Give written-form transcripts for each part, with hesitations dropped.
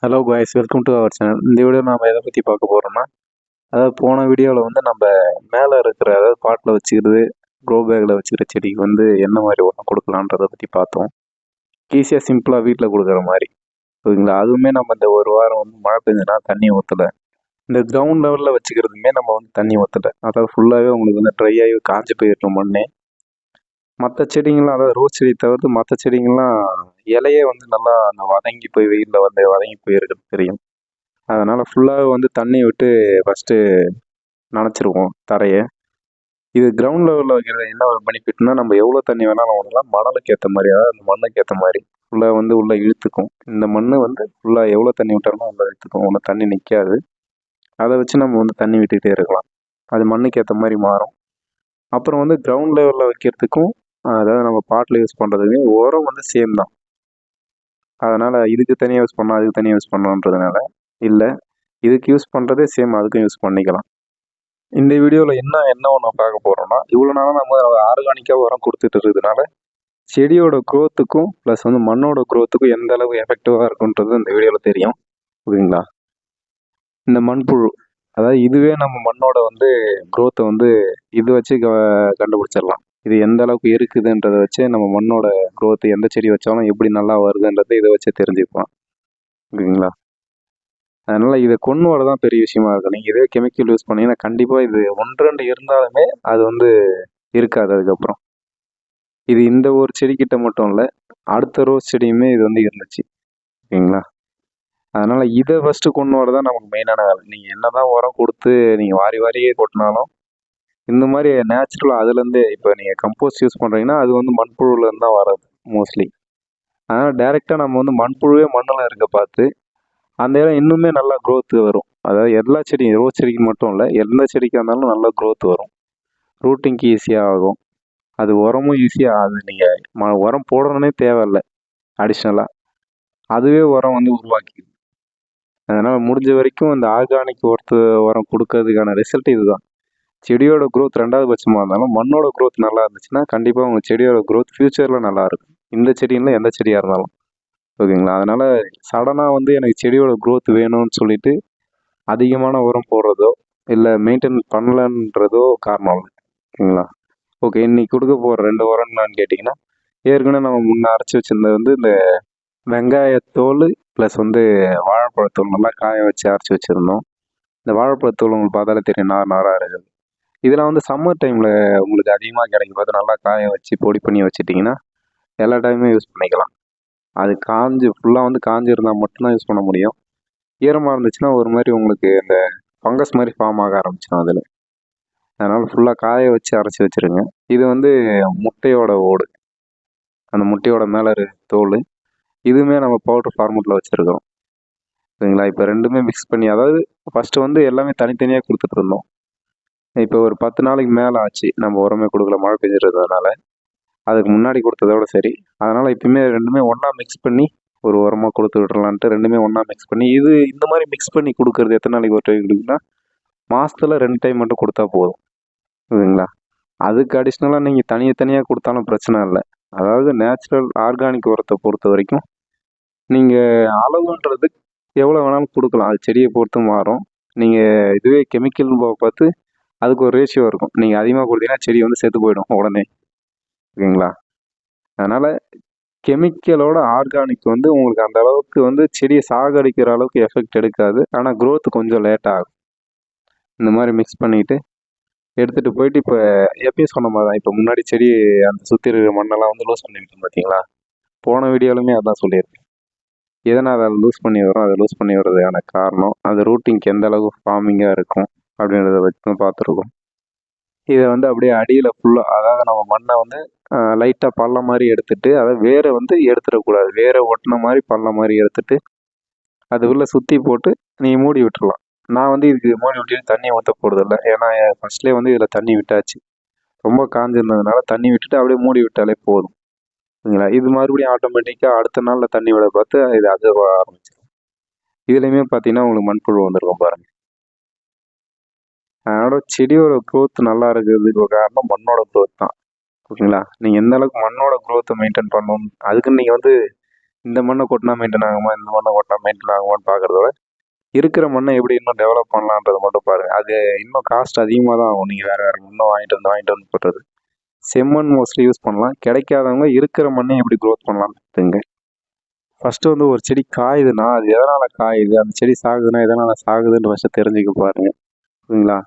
Hello guys, welcome to our channel. இந்த video நம்ம எதை பற்றி பார்க்க போகிறோம்னா, அதாவது போன வீடியோவில் வந்து நம்ம மேலே இருக்கிற அதாவது பாட்டில் வச்சுக்கிறது, க்ரோ பேக்கில் வச்சுக்கிற செடிக்கு வந்து என்ன மாதிரி உரம் கொடுக்கலான்றதை பற்றி பார்த்தோம். ஈஸியாக சிம்பிளாக வீட்டில் கொடுக்குற மாதிரி ஓகேங்களா. அதுவுமே நம்ம இந்த ஒரு வாரம் வந்து மழை பெஞ்சுன்னா தண்ணி ஊற்றலை, இந்த கிரவுண்ட் லெவலில் வச்சுக்கிறதுமே நம்ம வந்து தண்ணி ஊற்றலை, அதாவது ஃபுல்லாகவே உங்களுக்கு வந்து ட்ரை ஆகி காஞ்சி போயிருக்கும் மண்ணே. மற்ற செடிங்கள்லாம் அதாவது ரோஸ் செடி தவிர்த்து மற்ற செடிங்கள்லாம் இலையே வந்து நல்லா அந்த வதங்கி போய் வெயிலில் வந்து வதங்கி போயிருக்கிறது தெரியும். அதனால் ஃபுல்லாக வந்து தண்ணி விட்டு ஃபஸ்ட்டு நனைச்சிருவோம் தரையை. இது கிரவுண்ட் லெவலில் வைக்கிறது என்ன ஒரு பெனிஃபிட்னா, நம்ம எவ்வளோ தண்ணி வேணாலும் விடலாம், மணலுக்கு ஏற்ற மாதிரி, அதாவது அந்த மண்ணுக்கு ஏற்ற மாதிரி ஃபுல்லாக வந்து உள்ளே இழுத்துக்கும். இந்த மண் வந்து ஃபுல்லாக எவ்வளோ தண்ணி விட்டாலும் உள்ளே இழுத்துக்கும், ஒன்றும் தண்ணி நிற்காது. அதை வச்சு நம்ம வந்து தண்ணி விட்டுக்கிட்டே இருக்கலாம், அது மண்ணுக்கு ஏற்ற மாதிரி மாறும். அப்புறம் வந்து கிரவுண்ட் லெவலில் வைக்கிறதுக்கும் அதாவது நம்ம பாட்டில் யூஸ் பண்ணுறதுக்கு உரம் வந்து சேம் தான். அதனால் இதுக்கு தனியாக யூஸ் பண்ணோம் அதுக்கு தனியாக யூஸ் பண்ணோன்றதுனால இல்லை, இதுக்கு யூஸ் பண்ணுறதே சேம் அதுக்கும் யூஸ் பண்ணிக்கலாம். இந்த வீடியோவில் என்ன ஒன்று பார்க்க போகிறோம்னா, இவ்வளோ நாளாக நம்ம ஆர்கானிக்காக உரம் கொடுத்துட்டு இருக்கிறதுனால செடியோட க்ரோத்துக்கும் ப்ளஸ் வந்து மண்ணோட க்ரோத்துக்கும் எந்த அளவுக்கு எஃபெக்டிவாக இருக்குன்றது இந்த வீடியோவில் தெரியும் ஓகேங்களா. இந்த மண்புழு அதாவது இதுவே நம்ம மண்ணோட வந்து க்ரோத்தை வந்து இது வச்சு கண்டுபிடிச்சிடலாம். இது எந்த அளவுக்கு இருக்குதுன்றதை வச்சு நம்ம மண்ணோட க்ரோத்து எந்த செடி வச்சாலும் எப்படி நல்லா வருதுன்றதை இதை வச்சு தெரிஞ்சுக்கலாம் ஓகேங்களா. அதனால் இதை கொண்டு வர தான் பெரிய விஷயமா இருக்குது. நீங்கள் இதே கெமிக்கல் யூஸ் பண்ணிங்கன்னா கண்டிப்பாக இது 1-2 இருந்தாலுமே அது வந்து இருக்காது அதுக்கப்புறம். இது இந்த ஒரு செடிக்கிட்ட மட்டும் இல்லை, அடுத்த ரோஸ் செடியுமே இது வந்து இருந்துச்சு ஓகேங்களா. அதனால் இதை ஃபஸ்ட்டு கொண்டு வர தான் நமக்கு மெயினான வேலை. நீங்கள் என்ன தான் உரம் கொடுத்து நீங்கள் வாரியே கொட்டினாலும் இந்த மாதிரி நேச்சுரலாக அதுலேருந்தே இப்போ நீங்கள் கம்போஸ்ட் யூஸ் பண்ணுறீங்கன்னா அது வந்து மண்புழுலேருந்து தான் வர்றது மோஸ்ட்லி. அதனால் டைரெக்டாக நம்ம வந்து மண்புழுவே மண்ணில் இருக்க பார்த்து அந்த இடம் இன்னுமே நல்லா க்ரோத்து வரும். அதாவது எல்லா செடியும் ரோஸ் செடிக்கு மட்டும் இல்லை, எந்த செடிக்காக இருந்தாலும் நல்லா க்ரோத் வரும், ரூட்டிங்க்கு ஈஸியாக ஆகும், அது உரமும் ஈஸியாக. அது நீங்கள் உரம் போடணுன்னே தேவையில்லை, அடிஷ்னலாக அதுவே உரம் வந்து உருவாக்கிடுது. அதனால் முடிஞ்ச வரைக்கும் இந்த ஆர்கானிக் உரம் கொடுக்கறதுக்கான ரிசல்ட் இதுதான். செடியோட க்ரோத் 2வது பட்சமாக இருந்தாலும் மண்ணோட க்ரோத் நல்லா இருந்துச்சுன்னா கண்டிப்பாக உங்கள் செடியோட க்ரோத் ஃப்யூச்சரில் நல்லாயிருக்கும், இந்த செடியில் எந்த செடியாக இருந்தாலும் ஓகேங்களா. அதனால் சடனாக வந்து எனக்கு செடியோட க்ரோத் வேணும்னு சொல்லிட்டு அதிகமான உரம் போடுறதோ இல்லை மெயின்டைன் பண்ணலன்றதோ காரணம் இல்லை ஓகேங்களா. ஓகே, இன்னைக்கு கொடுக்க போகிற 2 உரம் என்னன்னு கேட்டிங்கன்னா, ஏற்கனவே நம்ம முன்னே அரைச்சி வச்சுருந்தது வந்து இந்த வெங்காயத்தோல் ப்ளஸ் வந்து வாழைப்பழத்தோல் நல்லா காய வச்சு அரைச்சி வச்சுருந்தோம். இந்த வாழைப்பழத்தோல் உங்களுக்கு பார்த்தாலே தெரியும், நாராக இருக்குது. இதெல்லாம் வந்து சம்மர் டைமில் உங்களுக்கு அதிகமாக கிடைக்கும், பார்த்து நல்லா காய வச்சு பொடி பண்ணி வச்சுட்டிங்கன்னா எல்லா டைமுமே யூஸ் பண்ணிக்கலாம். அது ஃபுல்லாக வந்து காஞ்சி இருந்தால் மட்டும்தான் யூஸ் பண்ண முடியும். ஈரமாக இருந்துச்சுன்னா ஒரு மாதிரி உங்களுக்கு இந்த ஃபங்கஸ் மாதிரி ஃபார்ம் ஆக ஆரம்பிச்சிடும் அதில். அதனால் ஃபுல்லாக காய வச்சு அரைச்சி வச்சுருங்க. இது வந்து முட்டையோட ஓடு, அந்த முட்டையோட மேலே தோல், இதுவுமே நம்ம பவுட்ரு ஃபார்மெட்டில் வச்சுருக்கோம் சரிங்களா. இப்போ ரெண்டுமே மிக்ஸ் பண்ணி, அதாவது ஃபஸ்ட்டு வந்து எல்லாமே தனித்தனியாக கொடுத்துட்டு இருந்தோம். இப்போ ஒரு 10 நாளைக்கு மேலே ஆச்சு நம்ம உரமே கொடுக்கல, மழை பெஞ்சிருந்ததுனால. அதுக்கு முன்னாடி கொடுத்ததோட சரி. அதனால் இப்போயுமே ரெண்டுமே ஒன்றா மிக்ஸ் பண்ணி ஒரு உரமாக கொடுத்து விட்றலான்ட்டு ரெண்டுமே ஒன்றா மிக்ஸ் பண்ணி, இது இந்த மாதிரி மிக்ஸ் பண்ணி கொடுக்குறது எத்தனை நாளைக்கு ஒரு டைம் கொடுக்குன்னா, மாதத்தில் 2 டைம் மட்டும் கொடுத்தா போதும் ஓகேங்களா. அதுக்கு அடிஷ்னலாக நீங்கள் தனியாக கொடுத்தாலும் பிரச்சனை இல்லை. அதாவது நேச்சுரல் ஆர்கானிக் உரத்தை பொறுத்த வரைக்கும் நீங்கள் அளவுன்றது எவ்வளோ வேணாலும் கொடுக்கலாம், அது செடியை பொறுத்து மாறும். நீங்கள் இதுவே கெமிக்கல் பார்த்து அதுக்கு ஒரு ரேஷியோ இருக்கும், நீங்கள் அதிகமாக கொடுத்தீங்கன்னா செடி வந்து செத்து போயிடும் உடனே ஓகேங்களா. அதனால் கெமிக்கலோட ஆர்கானிக் வந்து உங்களுக்கு அந்த அளவுக்கு வந்து செடியை சாகடிக்கிற அளவுக்கு எஃபெக்ட் எடுக்காது, ஆனால் க்ரோத் கொஞ்சம் லேட் ஆகும். இந்த மாதிரி மிக்ஸ் பண்ணிவிட்டு எடுத்துகிட்டு போயிட்டு இப்போ எப்பயும் சொன்ன மாதிரி தான், இப்போ முன்னாடி செடி அந்த சுற்றி இருக்கிற மண்ணெல்லாம் வந்து லூஸ் பண்ணிவிட்டோம் பார்த்தீங்களா. போன வீடியோலுமே அதான் சொல்லியிருக்கேன். எதனால் அதை லூஸ் பண்ணி வரும், அதை லூஸ் பண்ணி வர்றதுக்கான காரணம் அது ரூட்டிங்க்கு எந்த அளவுக்கு ஃபார்மிங்காக இருக்கும் அப்படின்றத வச்சு பார்த்துருக்கோம். இதை வந்து அப்படியே அடியில் ஃபுல்லாக, அதாவது நம்ம மண்ணை வந்து லைட்டாக பள்ளம் மாதிரி எடுத்துகிட்டு, அதை வேரை வந்து எடுத்துடக்கூடாது, வேரை ஒட்டின மாதிரி பள்ளம் மாதிரி எடுத்துகிட்டு அது உள்ளே சுற்றி போட்டு நீங்கள் மூடி விட்டுறலாம். நான் வந்து இதுக்கு மூடி விட்டு தண்ணி ஊற்ற போகிறதில்ல, ஏன்னா ஃபஸ்ட்லேயே வந்து இதில் தண்ணி விட்டாச்சு, ரொம்ப காஞ்சிருந்ததுனால தண்ணி விட்டுட்டு அப்படியே மூடி விட்டாலே போதும் சரிங்களா. இது மறுபடியும் ஆட்டோமேட்டிக்காக அடுத்த நாளில் தண்ணி விட பார்த்து இது அது ஆரம்பிச்சிடும். இதுலேயுமே பார்த்தீங்கன்னா உங்களுக்கு மண்புழு வந்துருக்கும் பாருங்கள். அதனோட செடியோட க்ரோத் நல்லா இருக்கிறதுக்கு காரணம் மண்ணோட க்ரோத் தான் ஓகேங்களா. நீங்கள் எந்த அளவுக்கு மண்ணோட க்ரோத்தை மெயின்டைன் பண்ணணும், அதுக்குன்னு நீங்கள் வந்து இந்த மண்ணை கொட்டினா மெயின்டைன் ஆகுமா, இந்த மண்ணை கொட்டினா மெயின்டைன் ஆகுமான்னு பார்க்குறத விட இருக்கிற மண்ணை எப்படி இன்னும் டெவலப் பண்ணலான்றதை மட்டும் பாருங்கள். அது இன்னும் காஸ்ட் அதிகமாக தான் ஆகும். நீங்கள் வேறு வேறு மண்ணை வாங்கிட்டு வந்து போடுறது. செம்மண் மோஸ்ட்லி யூஸ் பண்ணலாம். கிடைக்காதவங்க இருக்கிற மண்ணை எப்படி க்ரோத் பண்ணலாம் பார்த்துங்க. ஃபஸ்ட்டு வந்து ஒரு செடி காயுதுன்னா அது எதனால் காயுது, அந்த செடி சாகுதுன்னா எதனால் சாகுதுன்ற ஃபஸ்ட்டு தெரிஞ்சுக்க பாருங்கள். சரிங்களா?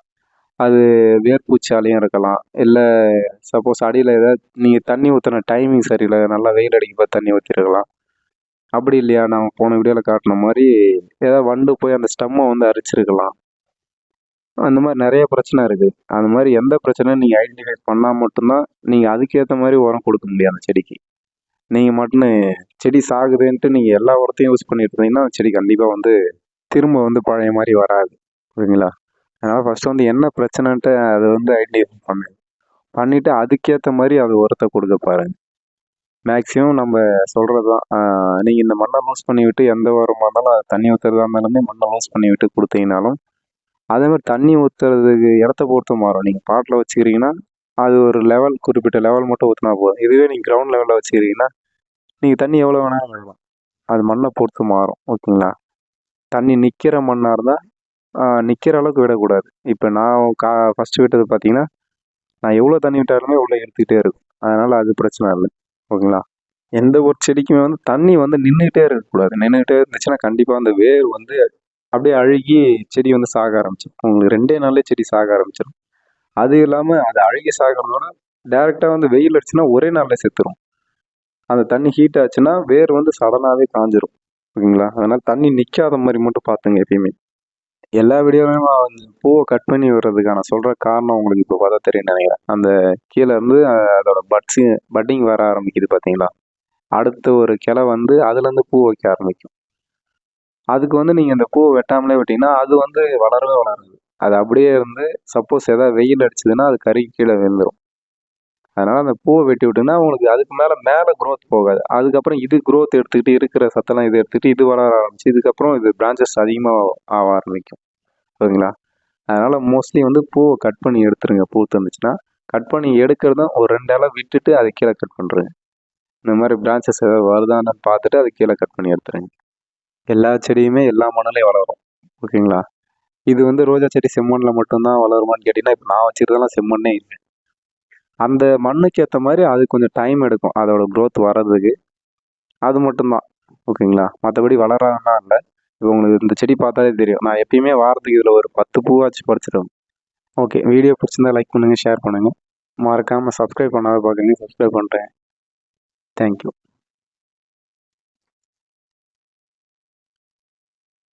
அது வேர்பூச்சாலையும் இருக்கலாம், இல்லை சப்போஸ் அடியில் ஏதாவது நீங்கள் தண்ணி ஊற்றின டைமிங் சரியில்லை, நல்லா வெயில் அடிக்கப்போ தண்ணி ஊற்றிருக்கலாம். அப்படி இல்லையா, நம்ம போன வீடியோவில் காட்டின மாதிரி ஏதாவது வண்டு போய் அந்த ஸ்டம்மை வந்து அரிச்சிருக்கலாம். அந்த மாதிரி நிறைய பிரச்சனை இருக்குது. அந்த மாதிரி எந்த பிரச்சனையும் நீங்கள் ஐடென்டிஃபை பண்ணால் மட்டும்தான் நீங்கள் அதுக்கேற்ற மாதிரி உரம் கொடுக்க முடியும் அந்த செடிக்கு. நீங்கள் மட்டும் செடி சாகுதுன்ட்டு நீங்கள் எல்லா உரத்தையும் யூஸ் பண்ணிட்டு இருந்தீங்கன்னா செடி கண்டிப்பாக வந்து திரும்ப வந்து பழைய மாதிரி வராது. ஓகேங்களா? அதனால் ஃபஸ்ட்டு வந்து என்ன பிரச்சனைன்ட்டு அதை வந்து ஐடென்டிஃபை பண்ணிவிட்டு அதுக்கேற்ற மாதிரி அது உரத்தை கொடுக்க பாருங்கள். மேக்ஸிமம் நம்ம சொல்கிறது தான், நீங்கள் இந்த மண்ணை லூஸ் பண்ணி விட்டு எந்த உரமாக இருந்தாலும் அது தண்ணி ஊற்றுறதா இருந்தாலுமே மண்ணை லூஸ் பண்ணி விட்டு கொடுத்தீங்கனாலும் அதேமாதிரி தண்ணி ஊற்றுறதுக்கு இடத்த பொறுத்து மாறும். நீங்கள் பாட்டில் வச்சுக்கிறீங்கன்னா அது ஒரு லெவல், குறிப்பிட்ட லெவல் மட்டும் ஊற்றினா போதும். இதுவே நீங்கள் கிரவுண்ட் லெவலில் வச்சுக்கிறீங்கன்னா நீங்கள் தண்ணி எவ்வளோ வேணாலும் விடலாம். அது மண்ணை பொறுத்து மாறும். ஓகேங்களா? தண்ணி நிற்கிற மண்ணாக இருந்தால் நிற்கிற அளவுக்கு விடக்கூடாது. இப்போ நான் ஃபஸ்ட்டு விட்டது பார்த்தீங்கன்னா நான் எவ்வளோ தண்ணி விட்டாலுமே உள்ளே எடுத்துக்கிட்டே இருக்கும். அதனால் அது பிரச்சனை இல்லை. ஓகேங்களா? எந்த ஒரு செடிக்குமே வந்து தண்ணி வந்து நின்றுக்கிட்டே இருக்கக்கூடாது. நின்றுக்கிட்டே இருந்துச்சுன்னா கண்டிப்பாக அந்த வேர் வந்து அப்படியே அழுகி செடி வந்து சாக ஆரம்பிச்சிடும். உங்களுக்கு 2 நாள்லேயே செடி சாக ஆரம்பிச்சிடும். அது இல்லாமல் அது அழுகி சாகிறதோட டேரெக்டாக வந்து வெயில் அடிச்சுன்னா ஒரே நாளில் செத்துரும். அந்த தண்ணி ஹீட் ஆச்சுன்னா வேர் வந்து சடனாகவே காஞ்சிரும். ஓகேங்களா? அதனால் தண்ணி நிற்காத மாதிரி மட்டும் பார்த்துங்க எப்பயுமே. எல்லா வீடியோலையும் வந்து பூவை கட் பண்ணி விடுறதுக்கான சொல்கிற காரணம் உங்களுக்கு இப்போ பார்த்தா தெரியும் நினைக்கிறேன். அந்த கீழே இருந்து அதோட பட்டிங் வர ஆரம்பிக்குது பார்த்தீங்களா? அடுத்த ஒரு கிளை வந்து அதுலேருந்து பூ வைக்க ஆரம்பிக்கும். அதுக்கு வந்து நீங்கள் இந்த பூவை வெட்டாமலே விட்டிங்கன்னா அது வந்து வளரவே வளராது. அது அப்படியே இருந்து சப்போஸ் ஏதாவது வெயில் அடிச்சதுன்னா அது கருகி கீழே விழுந்துடும். அதனால் அந்த பூவை வெட்டி விட்டிங்கன்னா உங்களுக்கு அதுக்கு மேலே க்ரோத் போகாது. அதுக்கப்புறம் இது க்ரோத் எடுத்துக்கிட்டு இருக்கிற சத்தெல்லாம் இது எடுத்துக்கிட்டு இது வளர ஆரம்பிச்சு இதுக்கப்புறம் இது பிரான்ச்சஸ் அதிகமாக ஆக ஆரம்பிக்கும். ஓகேங்களா? அதனால் மோஸ்ட்லி வந்து பூவை கட் பண்ணி எடுத்துருங்க. பூ தந்துச்சுன்னா கட் பண்ணி எடுக்கிறதும் ஒரு 2 இலை விட்டுட்டு அதை கீழே கட் பண்ணுறேங்க. இந்த மாதிரி பிரான்ச்சஸ் ஏதாவது வருதான்னு பார்த்துட்டு அதை கீழே கட் பண்ணி எடுத்துருங்க. எல்லா செடியுமே எல்லா மண்ணிலையும் வளரும். ஓகேங்களா? இது வந்து ரோஜா செடி செம்மண்ணில் மட்டும்தான் வளருமான்னு கேட்டிங்கன்னா இப்போ நான் வச்சுருந்தெல்லாம் செம்மண்ணே இல்லை. அந்த மண்ணுக்கு ஏற்ற மாதிரி அது கொஞ்சம் டைம் எடுக்கும் அதோட க்ரோத் வர்றதுக்கு. அது மட்டும்தான். ஓகேங்களா? மற்றபடி வளராதுன்னா இல்லை. இப்போ உங்களுக்கு இந்த செடி பார்த்தாலே தெரியும். நான் எப்பயுமே வாரத்துக்கு இதில் ஒரு 10 பூவாச்சும் பறிச்சிடுவேன். ஓகே, வீடியோ பிடிச்சிருந்தா லைக் பண்ணுங்கள், ஷேர் பண்ணுங்கள். மறக்காமல் சப்ஸ்கிரைப் பண்ணாத பார்க்குறீங்க, சப்ஸ்கிரைப் பண்ணுறேன். தேங்க்யூ.